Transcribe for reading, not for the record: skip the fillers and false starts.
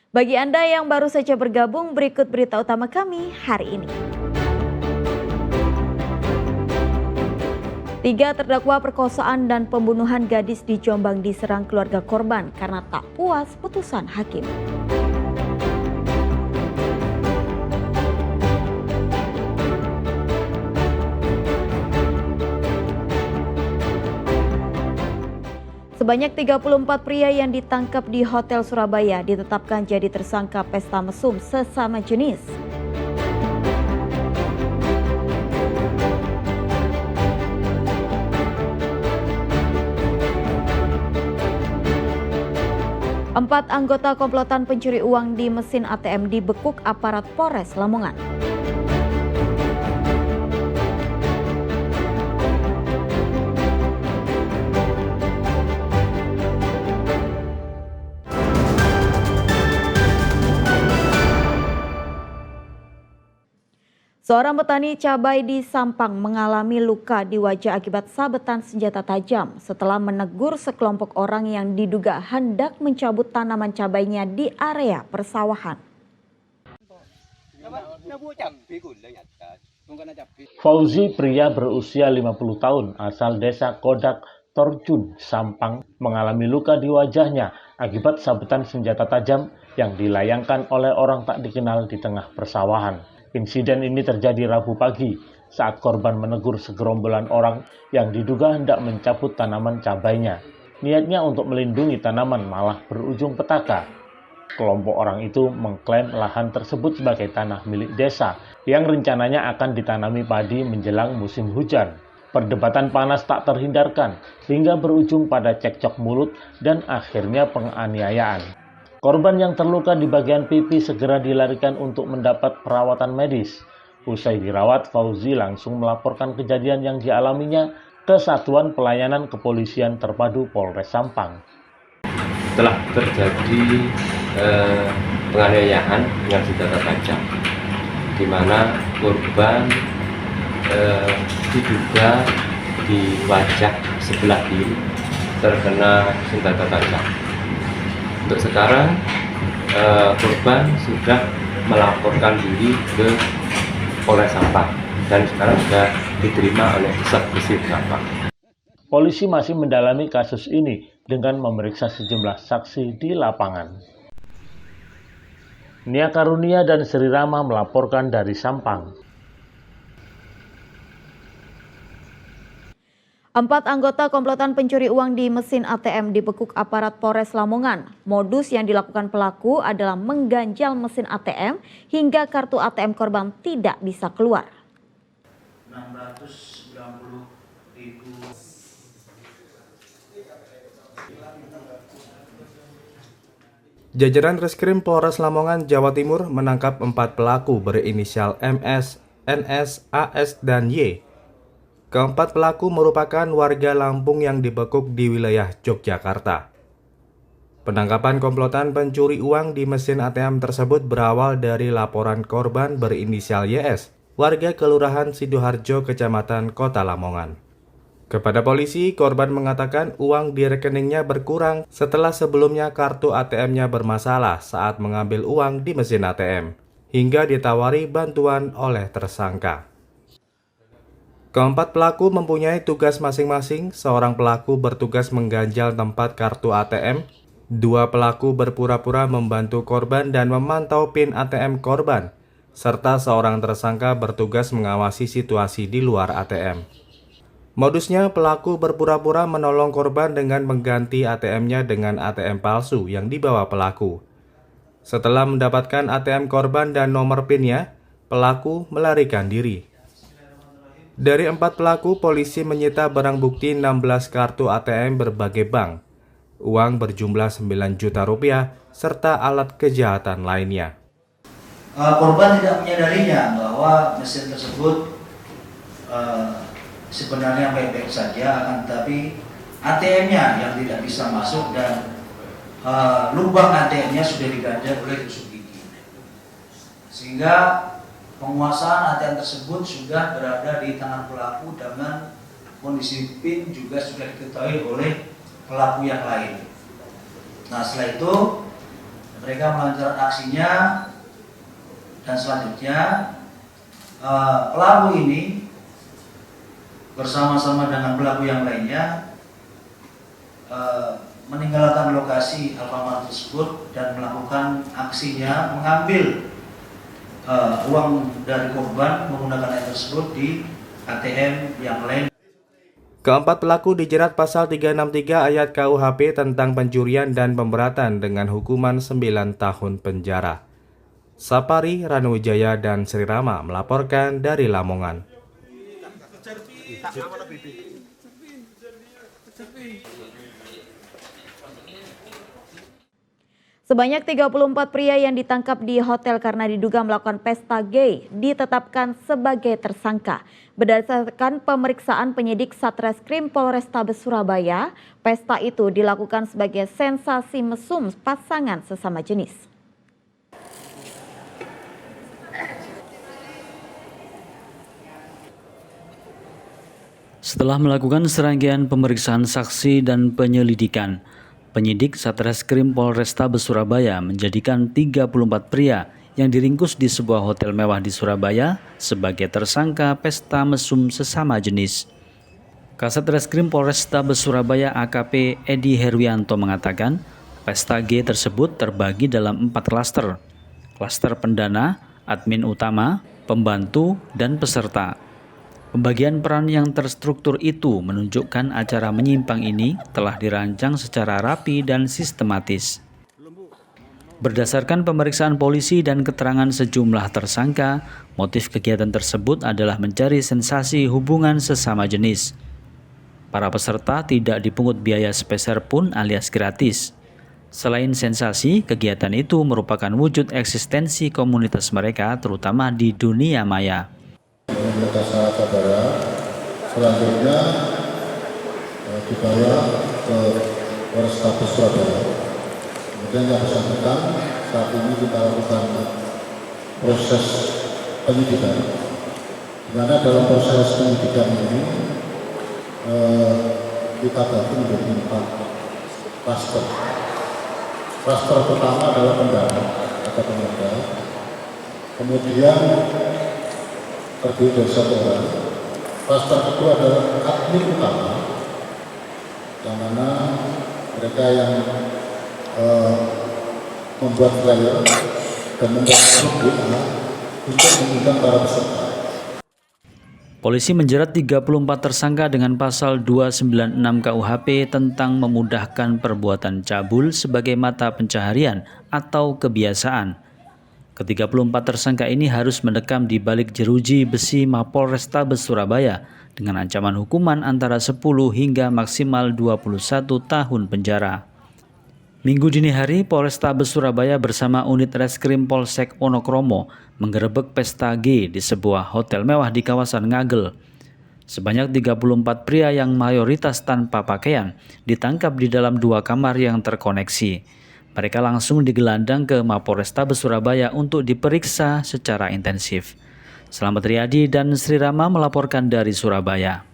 Bagi Anda yang baru saja bergabung, berikut berita utama kami hari ini. 3 terdakwa perkosaan dan pembunuhan gadis di Jombang diserang keluarga korban karena tak puas putusan hakim. Sebanyak 34 pria yang ditangkap di Hotel Surabaya ditetapkan jadi tersangka pesta mesum sesama jenis. Empat anggota komplotan pencuri uang di mesin ATM dibekuk aparat Polres Lamongan. Seorang petani cabai di Sampang mengalami luka di wajah akibat sabetan senjata tajam setelah menegur sekelompok orang yang diduga hendak mencabut tanaman cabainya di area persawahan. Fauzi, pria berusia 50 tahun asal desa Kodak, Torjun, Sampang, mengalami luka di wajahnya akibat sabetan senjata tajam yang dilayangkan oleh orang tak dikenal di tengah persawahan. Insiden ini terjadi Rabu pagi saat korban menegur segerombolan orang yang diduga hendak mencabut tanaman cabainya. Niatnya untuk melindungi tanaman malah berujung petaka. Kelompok orang itu mengklaim lahan tersebut sebagai tanah milik desa yang rencananya akan ditanami padi menjelang musim hujan. Perdebatan panas tak terhindarkan hingga berujung pada cekcok mulut dan akhirnya penganiayaan. Korban yang terluka di bagian pipi segera dilarikan untuk mendapat perawatan medis. Usai dirawat, Fauzi langsung melaporkan kejadian yang dialaminya ke Satuan Pelayanan Kepolisian Terpadu Polres Sampang. Telah terjadi penganiayaan dengan senjata tajam, di mana korban diduga di wajah sebelah kiri terkena senjata tajam. Untuk sekarang korban sudah melaporkan diri ke Polres Sampang dan sekarang sudah diterima oleh Satgas Sampang. Polisi masih mendalami kasus ini dengan memeriksa sejumlah saksi di lapangan. Nia Karunia dan Sri Rama melaporkan dari Sampang. 4 anggota komplotan pencuri uang di mesin ATM dibekuk aparat Polres Lamongan. Modus yang dilakukan pelaku adalah mengganjal mesin ATM hingga kartu ATM korban tidak bisa keluar. 690.000. Jajaran Reskrim Polres Lamongan, Jawa Timur menangkap 4 pelaku berinisial MS, NS, AS, dan Y. Keempat pelaku merupakan warga Lampung yang dibekuk di wilayah Yogyakarta. Penangkapan komplotan pencuri uang di mesin ATM tersebut berawal dari laporan korban berinisial YS, warga Kelurahan Sidoarjo, Kecamatan Kota Lamongan. Kepada polisi, korban mengatakan uang di rekeningnya berkurang setelah sebelumnya kartu ATM-nya bermasalah saat mengambil uang di mesin ATM, hingga ditawari bantuan oleh tersangka. Keempat pelaku mempunyai tugas masing-masing. Seorang pelaku bertugas mengganjal tempat kartu ATM, 2 pelaku berpura-pura membantu korban dan memantau PIN ATM korban, serta seorang tersangka bertugas mengawasi situasi di luar ATM. Modusnya, pelaku berpura-pura menolong korban dengan mengganti ATM-nya dengan ATM palsu yang dibawa pelaku. Setelah mendapatkan ATM korban dan nomor PIN-nya, pelaku melarikan diri. Dari 4 pelaku, polisi menyita barang bukti 16 kartu ATM berbagai bank, uang berjumlah 9 juta rupiah, serta alat kejahatan lainnya. Korban tidak menyadarinya bahwa mesin tersebut sebenarnya baik-baik saja, akan tetapi ATM-nya yang tidak bisa masuk dan lubang ATM-nya sudah diganjal oleh tusuk gigi. Sehingga penguasaan ATM tersebut sudah berada di tangan pelaku dengan kondisi PIN juga sudah diketahui oleh pelaku yang lain. Nah, setelah itu Mereka melancarkan aksinya dan selanjutnya pelaku ini bersama-sama dengan pelaku yang lainnya meninggalkan lokasi Alfamart tersebut dan melakukan aksinya mengambil uang dari korban menggunakan ATM tersebut di ATM yang lain. Keempat pelaku dijerat pasal 363 ayat KUHP tentang pencurian dan pemberatan dengan hukuman 9 tahun penjara. Sapari, Ranuwijaya, dan Sri Rama melaporkan dari Lamongan. Sebanyak 34 pria yang ditangkap di hotel karena diduga melakukan pesta gay ditetapkan sebagai tersangka. Berdasarkan pemeriksaan penyidik Satreskrim Polrestabes Surabaya, pesta itu dilakukan sebagai sensasi mesum pasangan sesama jenis. Setelah melakukan serangkaian pemeriksaan saksi dan penyelidikan, penyidik Satreskrim Polrestabes Surabaya menjadikan 34 pria yang diringkus di sebuah hotel mewah di Surabaya sebagai tersangka pesta mesum sesama jenis. Kasat Reskrim Polrestabes Surabaya AKP Edi Herwianto mengatakan, pesta G tersebut terbagi dalam 4 klaster. Klaster pendana, admin utama, pembantu, dan peserta. Pembagian peran yang terstruktur itu menunjukkan acara menyimpang ini telah dirancang secara rapi dan sistematis. Berdasarkan pemeriksaan polisi dan keterangan sejumlah tersangka, motif kegiatan tersebut adalah mencari sensasi hubungan sesama jenis. Para peserta tidak dipungut biaya sepeser pun alias gratis. Selain sensasi, kegiatan itu merupakan wujud eksistensi komunitas mereka terutama di dunia maya. Komunitas saudara selanjutnya dibawa ke Polrestabes Surabaya. Kemudian yang bersangkutan saat ini kita lakukan proses penyidikan, di mana dalam proses penyidikan ini kita bagi menjadi 4 klaster. Klaster pertama adalah pendana atau pemuda, kemudian terdiri dari 1 orang. Klaster kedua adalah admin utama, yang mana mereka yang membuat flyer dan membuat grup untuk mengundang para peserta. Polisi menjerat 34 tersangka dengan pasal 296 KUHP tentang memudahkan perbuatan cabul sebagai mata pencaharian atau kebiasaan. Ke-34 tersangka ini harus mendekam di balik jeruji besi Mapolrestabes Surabaya dengan ancaman hukuman antara 10 hingga maksimal 21 tahun penjara. Minggu dini hari, Polrestabes Surabaya bersama unit Reskrim Polsek Wonokromo menggerebek pesta G di sebuah hotel mewah di kawasan Ngagel. Sebanyak 34 pria yang mayoritas tanpa pakaian ditangkap di dalam 2 kamar yang terkoneksi. Mereka langsung digelandang ke Mapolrestabes Surabaya untuk diperiksa secara intensif. Selamat Riyadi dan Sri Rama melaporkan dari Surabaya.